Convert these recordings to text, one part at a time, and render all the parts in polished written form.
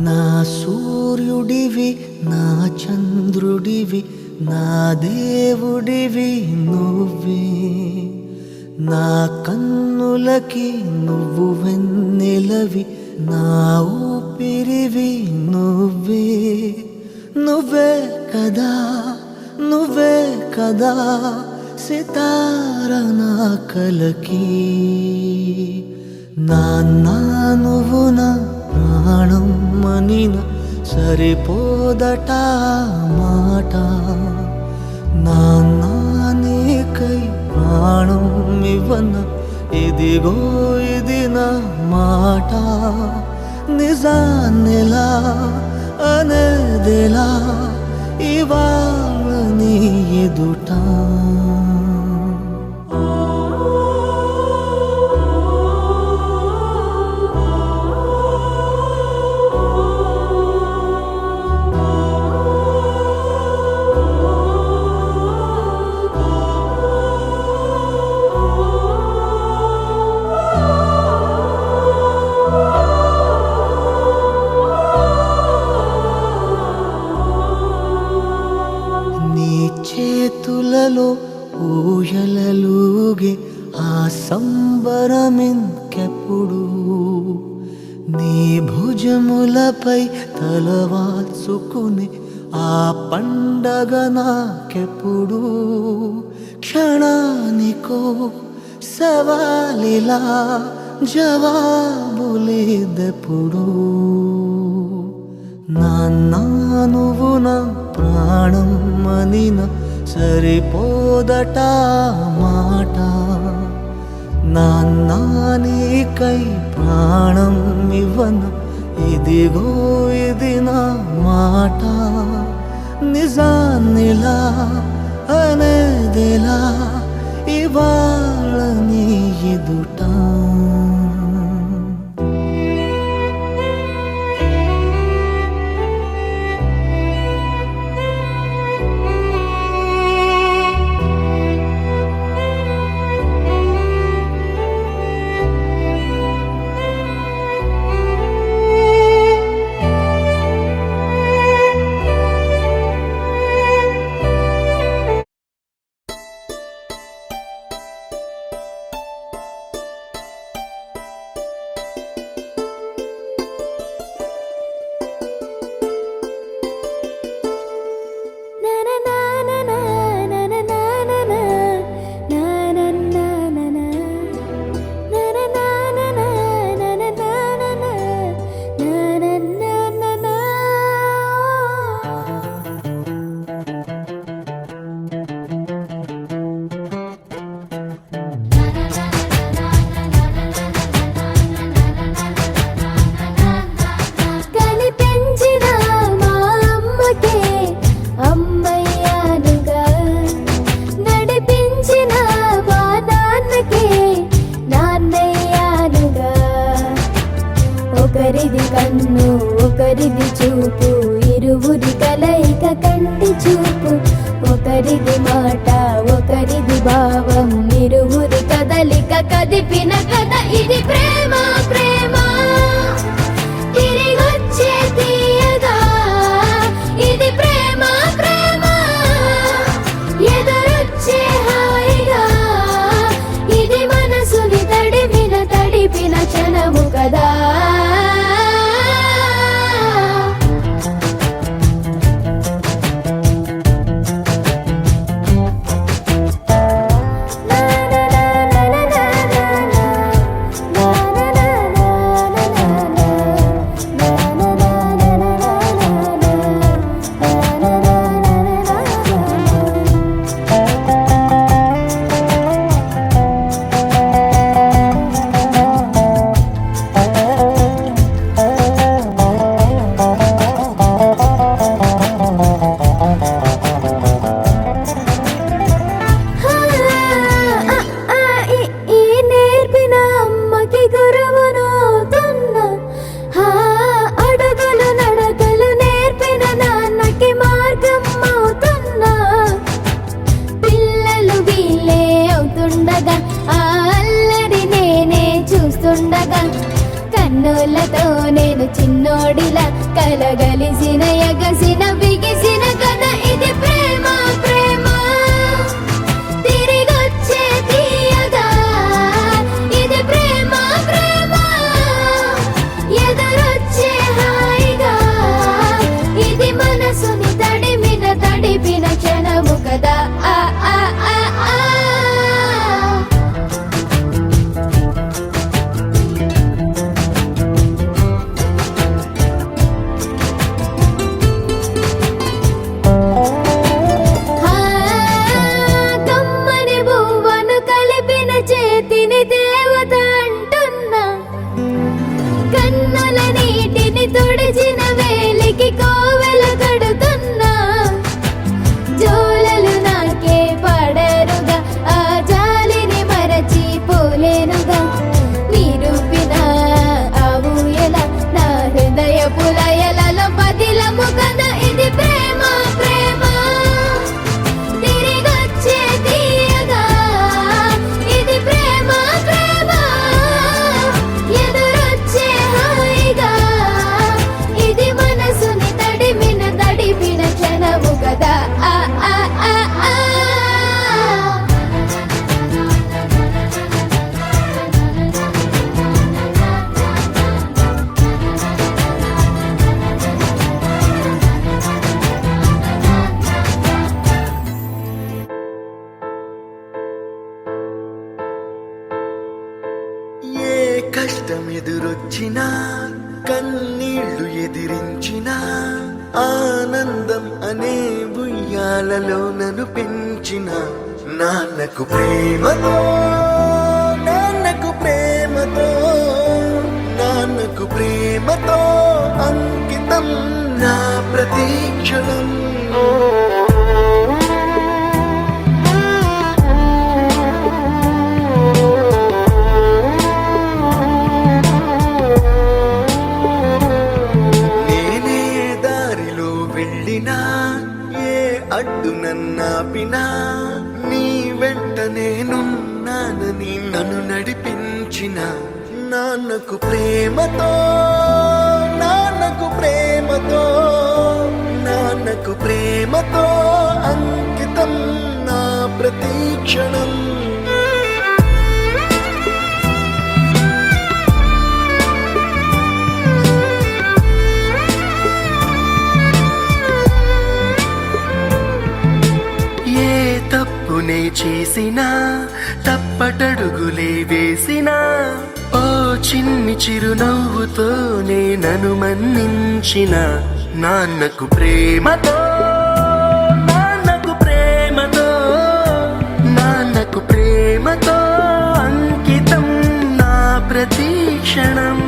నా సూర్యుడివి నా చంద్రుడివి నా దేవుడివి నువ్వే, నా కన్నులకి నువ్వు వెన్నెలవి, నా ఊపిరివి నువ్వే. నువ్వే కదా నువ్వే కదా సితార నా కలకి. నాన్న నువ్వు నా ప్రాణం మనిన సరిపోదట మాట. నాన్న నీకై ప్రాణం ఇవ్వన ఇదిగో ఇది నా మాట. నిజాన్నెలా అనేదిలా ఇవాళ నీ ఎదుట. చేతులలో ఊయలలుగే ఆ సంబరమింకెప్పుడు, నీ భుజములపై తలవాల్చుకుని ఆ పండగ నాకెప్పుడు. క్షణానికో సవాలిలా జవాబులేదెప్పుడు. నాన్న నువ్వు నా ప్రాణం మనిన సరిపోదట మాట. నాన్న నీకై ప్రాణం ఇవ్వన ఇదిగో ఇది నా మాట. నిజాన్నిలా అనేదిలా ఇవాళ నీ ఎదుట. ఒకరిది కన్ను ఒకరిది చూపు, ఇరువురి కలయిక కంటి చూపు. ఒకరిది మాట ఒకరిది భావం, ఇరువురి కదలిక కదిపిన కథ ఇది ప్రేమ. ప్రేమ తిరిగొచ్చే తీయగా ఇది ప్రేమ. ప్రేమ ఎదురొచ్చే హాయిగా ఇది మనసుని తడిపిన క్షణము కదా. కన్నులతో నేను చిన్నోడిలా కలగలిసిన ఎగసిన బిగిసిన కథ ఇది ప్రేమ ప్రేమ తిరిగొచ్చే తీయగా ఇది ప్రేమ ప్రేమ ఎదురొచ్చే హాయిగా ఇది మనసుని తడిపిన క్షణము కదా ఆ ఆ ఆ ఆ కమ్మని బువ్వను కలిపిన చేతిని దేవత అంటున్నా కన్నుల నీటిని తుడిచిన వేలికి కోవెల కడుతున్నా జోలలు నాకే పడరుగా ఆ జాలిని మరచి పోలేనుగా నిరూపిన ఆ ఊయల నా హృదయ పులయలలో పదిలము కదా ఇది ప్రేమ ప్రేమ తిరిగొచ్చే తీయగా ఇది ప్రేమ ప్రేమ ఎదురొచ్చే హాయిగా ఇది మనసుని తడిపిన క్షణము కదా ఆ ఆ ఆ ఆ ఏ కష్టం ఎదురొచ్చినా కన్నీళ్లు ఎదిరించినా ఆనందం అనే ఉయ్యాలలో నన్ను పెంచిన నాన్నకు ప్రేమతో నాన్నకు ప్రేమతో నాన్నకు ప్రేమతో అంకితం నా ప్రతీక్షణం నేనే దారిలో వెళ్ళినా ఏ అడ్డు నన్నాపినా నీ వెంట నేనున్నానని నన్ను నడిపించిన నాన్నకు ప్రేమతో నాన్నకు ప్రేమతో నాన్నకు ప్రేమతో అంకితం నా ప్రతీక్షణం ఏ తప్పునే చేసినా తప్పటడుగులే వేసినా ఓ చిన్ని చిరునవ్వుతోనే నన్ను మన్నించిన నాన్నకు ప్రేమతో నాన్నకు ప్రేమతో నాన్నకు ప్రేమతో అంకితం నా ప్రతీక్షణం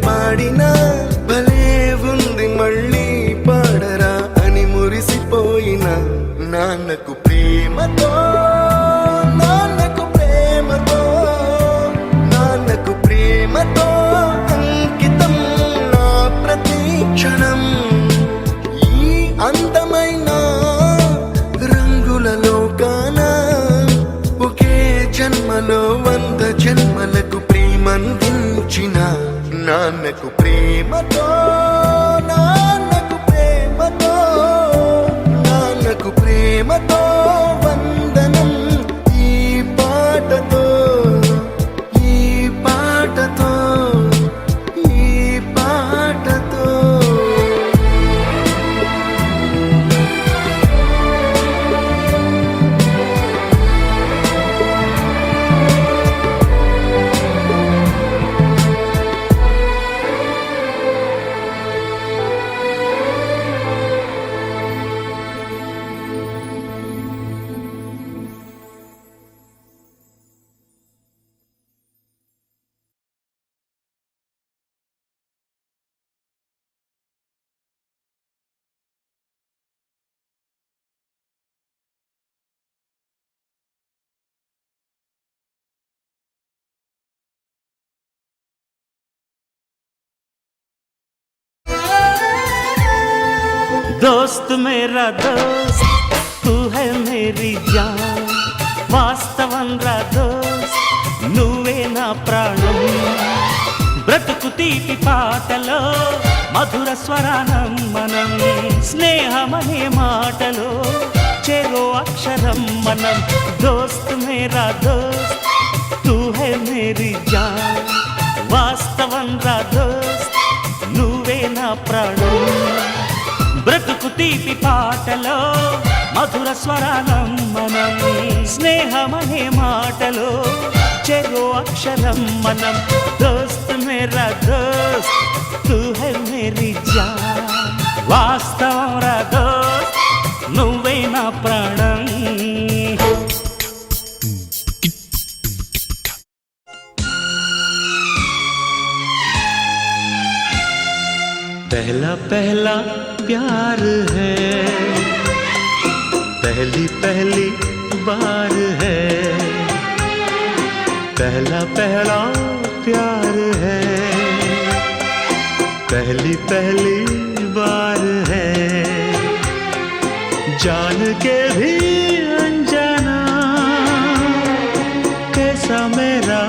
పాడినా భలే ఉంది మళ్ళీ పాడరా అని మురిసిపోయిన నాన్నకు ప్రేమతో నాన్నకు ప్రేమతో నాన్నకు ప్రేమతో అంకితం నా ప్రతీక్షణం ఈ అందమైన రంగుల లోకాన ఒకే జన్మలో 100 జన్మలకు ప్రేమందించిన నాన్నకు ప్రేమతో నాన్నకు ప్రేమతో నాన్నకు ప్రేమతో వందనం ఈ పాటతో ఈ పాటతో ఈ పాటతో दोस्त मेरा दोस्त तू है मेरी जान వాస్తవంరా దోస్త్ నువ్వే నా ప్రాణం బ్రతుకు తీపి పాటలో మధుర స్వరానం మనం స్నేహమనే మాటలో చెరో అక్షరం మనం దోస్త్ మేరా దోస్త్ తూ హై మేరీ జాన్ వాస్తవంరా దోస్త్ నువ్వే నా ప్రాణం బ్రతుకు తీపి పాటలో మధుర స్వరానం మనం స్నేహమనే మాటలో చెరో అక్షరం మనం దోస్త్ మేరా దోస్త్ తూ హై మేరీ జాన్ వాస్తవం రా దోస్త్ నువ్వే నా ప్రాణం पहला पहला प्यार है पहली पहली बार है पहला पहला प्यार है पहली पहली बार है जान के भी अनजाना कैसा मेरा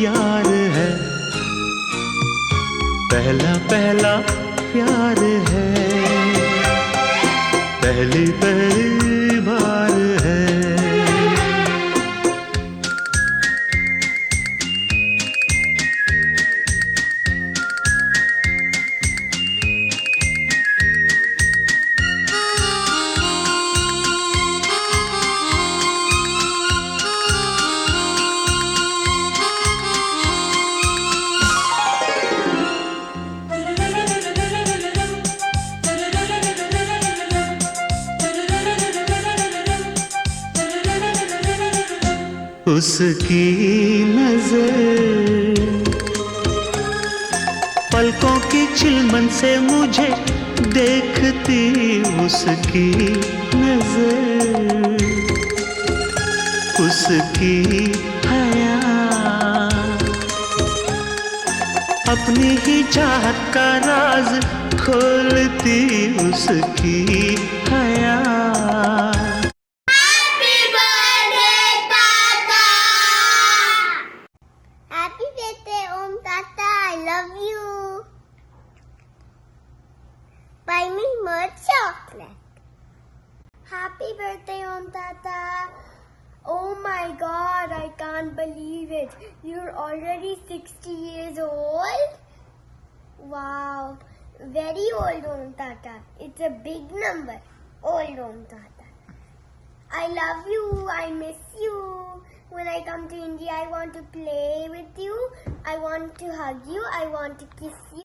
यार है पहला पहला प्यार है पहली पहली बार है उसकी नजर पलकों की चिलमन से मुझे देखती उसकी नजर उसकी हया अपनी ही चाहत का राज खोलती उसकी हया Happy birthday, Om Tata. I love you. Buy me more chocolate. Happy birthday, Om Tata. Oh my God, I can't believe it. You're already 60 years old? Wow. Very old, Om Tata. It's a big number. Old Om Tata. I love you. I miss you. When I come to India, I want to play with you. I want to hug you. I want to kiss you.